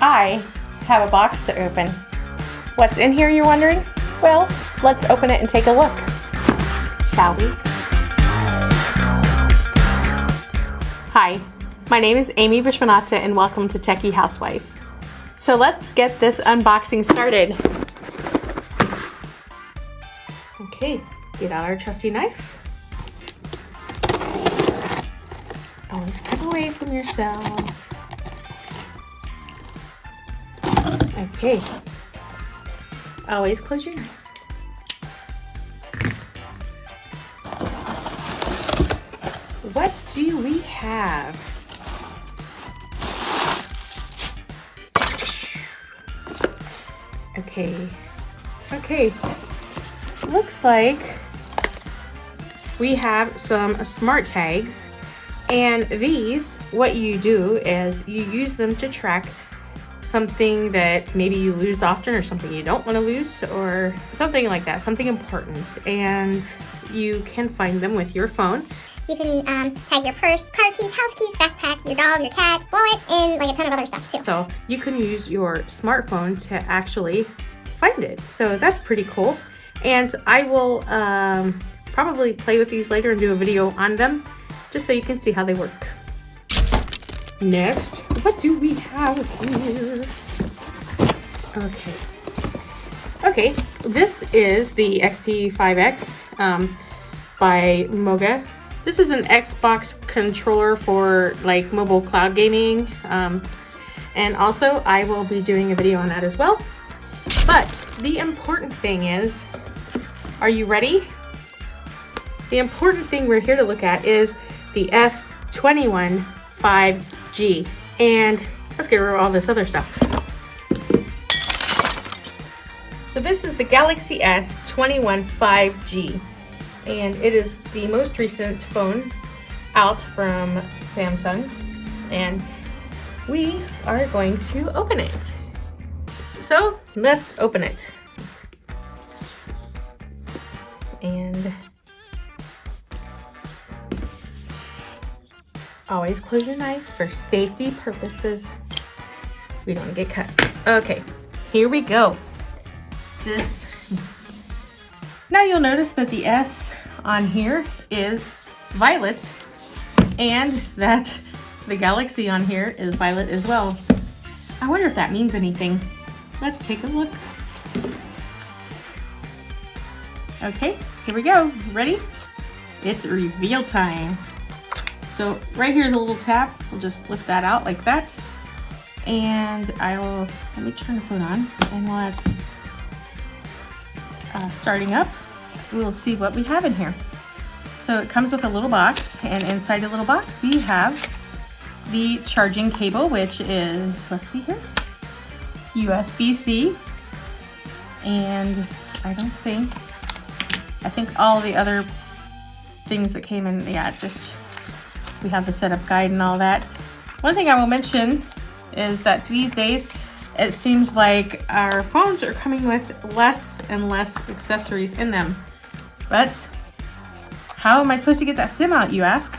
I have a box to open. What's in here, you're wondering? Well, let's open it and take a look, shall we? Hi, my name is Amy Vishwanatha and welcome to Techie Housewife. So let's get this unboxing started. Okay, get out our trusty knife. Always keep away from yourself. Okay. Always close your knife. What do we have? Okay. Looks like we have some SmartTags, and these, what you do is you use them to track something that maybe you lose often or something you don't want to lose or something like that, something important, and you can find them with your phone. You can tag your purse, car keys, house keys, backpack, your dog, your cat, wallet, and like a ton of other stuff too. So you can use your smartphone to actually find it. So that's pretty cool. And I will probably play with these later and do a video on them just so you can see how they work. Next, what do we have here? Okay, this is the XP5X by MOGA. This is an Xbox controller for like mobile cloud gaming, and also I will be doing a video on that as well. But the important thing is, are you ready? The important thing we're here to look at is the S21 5G, and let's get rid of all this other stuff. So this is the Galaxy S21 5G, and it is the most recent phone out from Samsung, and we are going to open it. So let's open it. And always close your knife for safety purposes. We don't get cut. Okay, here we go. Now you'll notice that the S on here is violet and that the Galaxy on here is violet as well. I wonder if that means anything. Let's take a look. Okay, here we go. Ready? It's reveal time. So right here is a little tab. We'll just lift that out like that. And let me turn the phone on, and while it's starting up, we'll see what we have in here. So it comes with a little box, and inside the little box we have the charging cable, which is, let's see here, USB-C, and I think all the other things that came in, yeah, we have the setup guide and all that. One thing I will mention is that these days it seems like our phones are coming with less and less accessories in them. But how am I supposed to get that SIM out, you ask?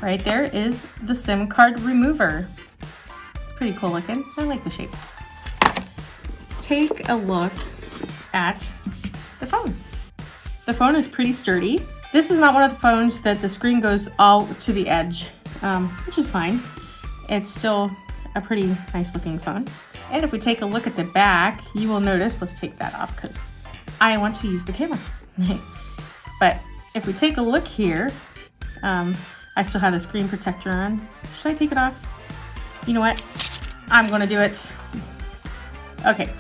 Right there is the SIM card remover. It's pretty cool looking. I like the shape. Take a look at the phone. The phone is pretty sturdy. This is not one of the phones that the screen goes all to the edge, which is fine. It's still a pretty nice looking phone. And if we take a look at the back, you will notice, let's take that off because I want to use the camera. But if we take a look here, I still have the screen protector on. Should I take it off? You know what? I'm gonna do it. Okay.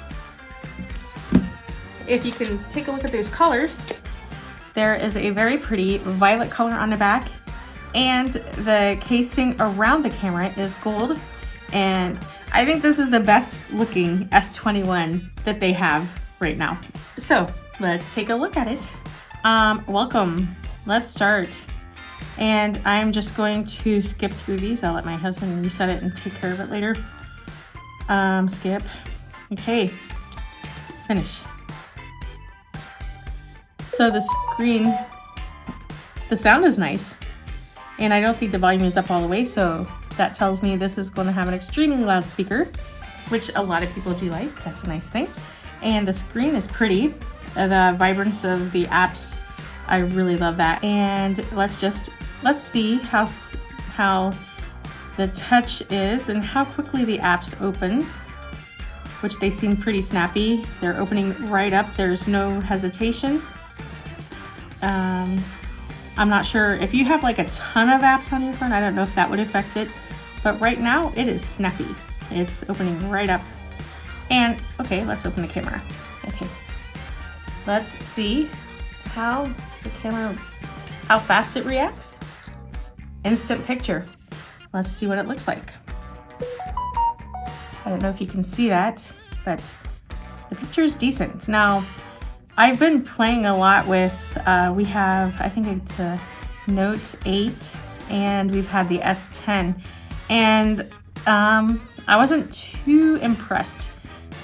If you can take a look at those colors, there is a very pretty violet color on the back, and the casing around the camera is gold, and I think this is the best looking S21 that they have right now. So let's take a look at it. Welcome. Let's start. And I'm just going to skip through these. I'll let my husband reset it and take care of it later. Skip. Okay. Finish. So the screen, the sound is nice. And I don't think the volume is up all the way, so that tells me this is going to have an extremely loud speaker, which a lot of people do like. That's a nice thing. And the screen is pretty. The vibrance of the apps, I really love that. And let's see how the touch is and how quickly the apps open, which they seem pretty snappy. They're opening right up. There's no hesitation. I'm not sure if you have like a ton of apps on your phone, I don't know if that would affect it, but right now it is snappy. It's opening right up. And okay, let's open the camera. Okay, let's see how fast it reacts. Instant picture. Let's see what it looks like. I don't know if you can see that, but the picture is decent. Now, I've been playing a lot with, we have, I think it's a Note 8, and we've had the S10, and I wasn't too impressed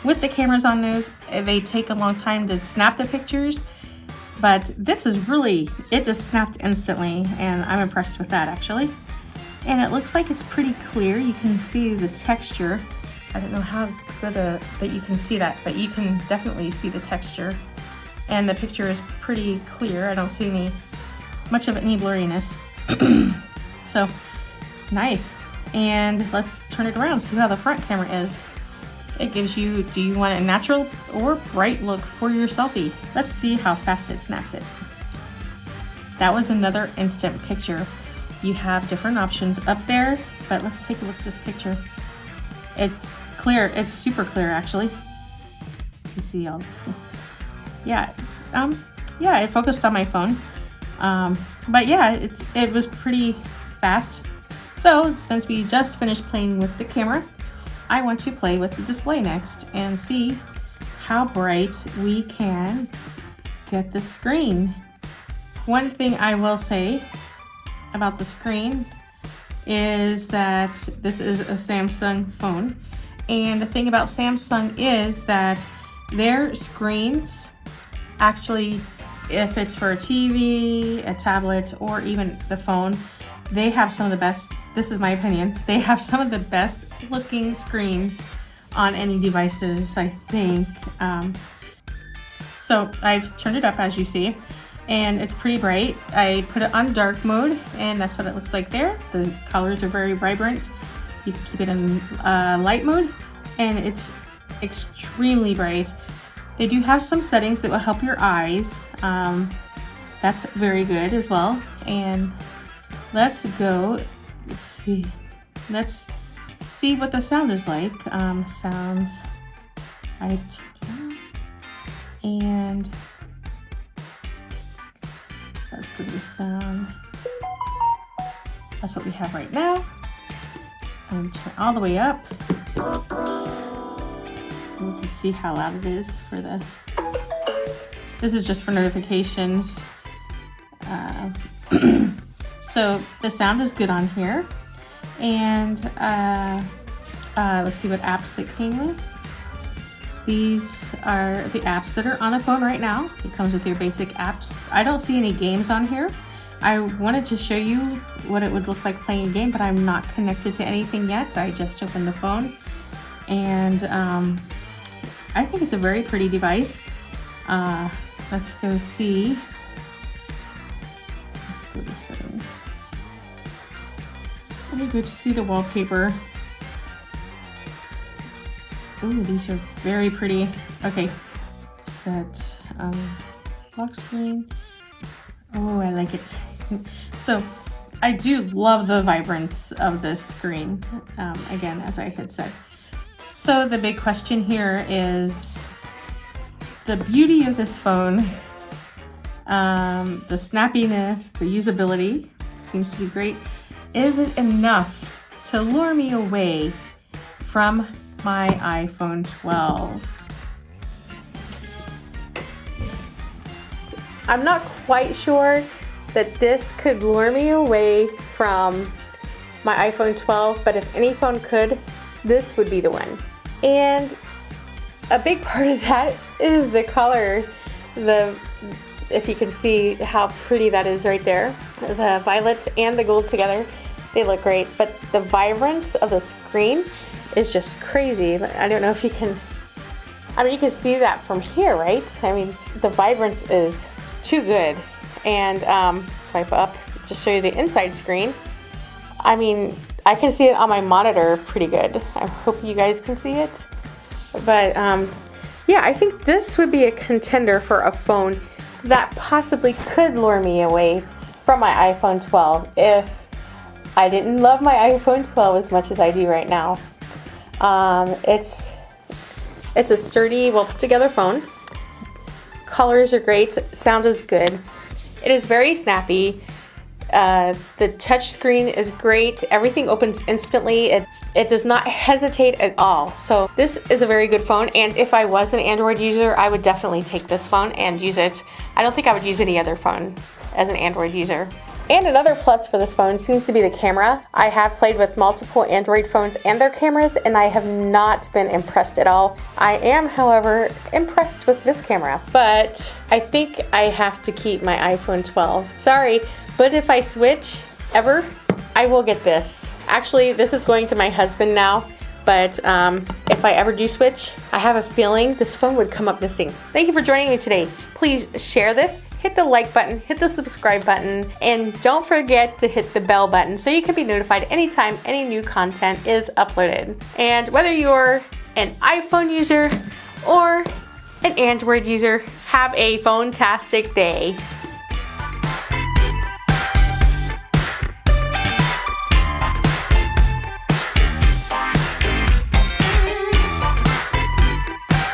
with the cameras on those. They take a long time to snap the pictures, but this is really, it just snapped instantly, and I'm impressed with that actually. And it looks like it's pretty clear. You can see the texture. I don't know how good that you can see that, but you can definitely see the texture. And the picture is pretty clear. I don't see much of any blurriness. So nice. And let's turn it around, see how the front camera is. It gives you, do you want a natural or bright look for your selfie? Let's see how fast it snaps it. That was another instant picture. You have different options up there, but let's take a look at this picture. It's clear, it's super clear actually. You see all, yeah, yeah, it focused on my phone. But yeah, it was pretty fast. So since we just finished playing with the camera, I want to play with the display next and see how bright we can get the screen. One thing I will say about the screen is that this is a Samsung phone, and the thing about Samsung is that their screens actually, if it's for a TV, a tablet, or even the phone, they have some of the best, this is my opinion, they have some of the best looking screens on any devices, I think. So I've turned it up, as you see, and it's pretty bright. I put it on dark mode, and that's what it looks like there. The colors are very vibrant. You can keep it in light mode, and it's extremely bright. They do have some settings that will help your eyes. That's very good as well. And let's go, let's see what the sound is like. Sound, and let's go to the sound. That's what we have right now. I'm gonna turn all the way up. You can see how loud it is for the, this is just for notifications. So the sound is good on here. And let's see what apps it came with. These are the apps that are on the phone right now. It comes with your basic apps. I don't see any games on here. I wanted to show you what it would look like playing a game, but I'm not connected to anything yet. I just opened the phone, and I think it's a very pretty device. Let's go see. Let's go to settings. Let me go to see the wallpaper. Ooh, these are very pretty. Okay, set lock screen. Oh, I like it. So I do love the vibrance of this screen, again, as I had said. So the big question here is the beauty of this phone, the snappiness, the usability seems to be great. Is it enough to lure me away from my iPhone 12? I'm not quite sure that this could lure me away from my iPhone 12, but if any phone could, this would be the one. And a big part of that is the color. If you can see how pretty that is right there, the violet and the gold together. they look great, but the vibrance of the screen is just crazy. I don't know if you can, I mean, you can see that from here, right? I mean, the vibrance is too good. And swipe up, just show you the inside screen. I mean, I can see it on my monitor pretty good. I hope you guys can see it. But yeah, I think this would be a contender for a phone that possibly could lure me away from my iPhone 12 if I didn't love my iPhone 12 as much as I do right now. It's a sturdy, well put together phone. Colors are great, sound is good. It is very snappy. The touch screen is great. Everything opens instantly. It does not hesitate at all. So this is a very good phone, and if I was an Android user, I would definitely take this phone and use it. I don't think I would use any other phone as an Android user. And another plus for this phone seems to be the camera. I have played with multiple Android phones and their cameras, and I have not been impressed at all. I am, however, impressed with this camera, but I think I have to keep my iPhone 12. Sorry, but if I switch ever, I will get this. Actually, this is going to my husband now, but if I ever do switch, I have a feeling this phone would come up missing. Thank you for joining me today. Please share this. Hit the like button, hit the subscribe button, and don't forget to hit the bell button so you can be notified anytime any new content is uploaded. And whether you're an iPhone user or an Android user, have a phone-tastic day.